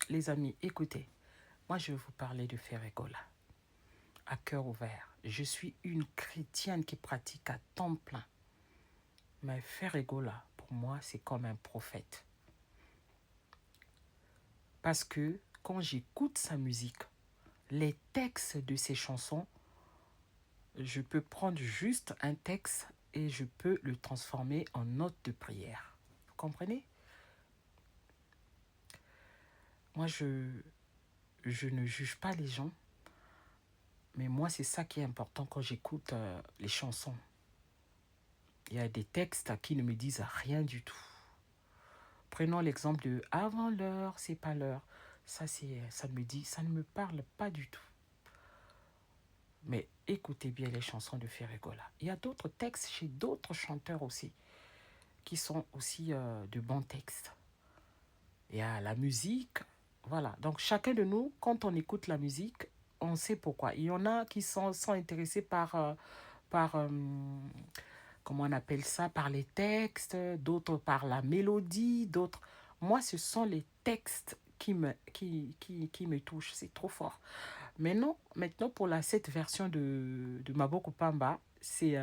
Les amis, écoutez, moi je vais vous parler de Ferregola, à cœur ouvert. Je suis une chrétienne qui pratique à temps plein. Mais Ferregola, pour moi, c'est comme un prophète. Parce que quand j'écoute sa musique, les textes de ses chansons, je peux prendre juste un texte et je peux le transformer en note de prière. Vous comprenez? Moi, je ne juge pas les gens, mais moi, c'est ça qui est important quand j'écoute les chansons. Il y a des textes qui ne me disent rien du tout. Prenons l'exemple de avant l'heure, c'est pas l'heure. Ça me dit, ça ne me parle pas du tout. Mais écoutez bien les chansons de Ferregola. Il y a d'autres textes chez d'autres chanteurs aussi, qui sont aussi de bons textes. Il y a la musique, voilà. Donc chacun de nous, quand on écoute la musique, on sait pourquoi. Il y en a qui sont intéressés par comment on appelle ça, par les textes, d'autres par la mélodie, d'autres... Moi, ce sont les textes qui me touchent, c'est trop fort. Maintenant pour cette version de Maboko Pamba, c'est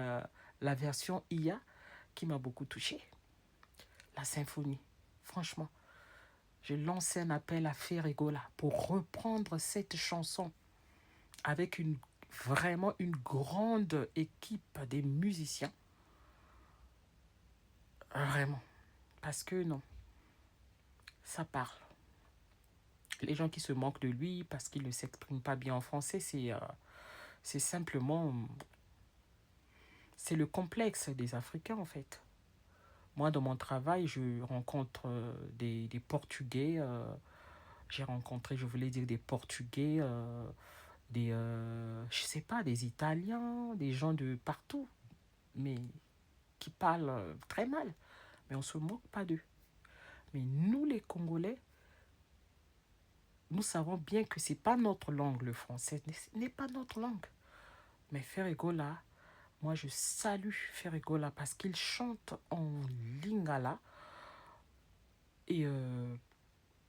la version IA qui m'a beaucoup touchée. La symphonie, franchement. Je lance un appel à Ferregola pour reprendre cette chanson avec vraiment une grande équipe des musiciens. Vraiment. Parce que non, ça parle. Les gens qui se moquent de lui parce qu'il ne s'exprime pas bien en français, c'est simplement... C'est le complexe des Africains, en fait. Moi, dans mon travail, je rencontre des Portugais. J'ai rencontré, je voulais dire, des Portugais, je sais pas, des Italiens, des gens de partout, mais qui parlent très mal. Mais on ne se moque pas d'eux. Mais nous, les Congolais, nous savons bien que ce n'est pas notre langue, le français n'est pas notre langue. Mais Ferregola, moi je salue Ferregola parce qu'il chante en lingala et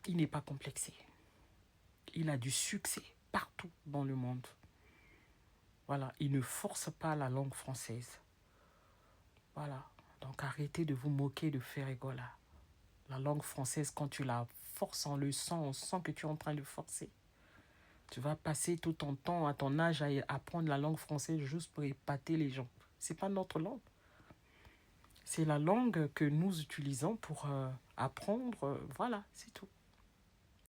il n'est pas complexé. Il a du succès partout dans le monde. Voilà, il ne force pas la langue française. Voilà, donc arrêtez de vous moquer de Ferregola. La langue française, quand tu la forces en le sent, on sent que tu es en train de forcer. Tu vas passer tout ton temps à ton âge à apprendre la langue française juste pour épater les gens. C'est pas notre langue. C'est la langue que nous utilisons pour apprendre. Voilà, c'est tout.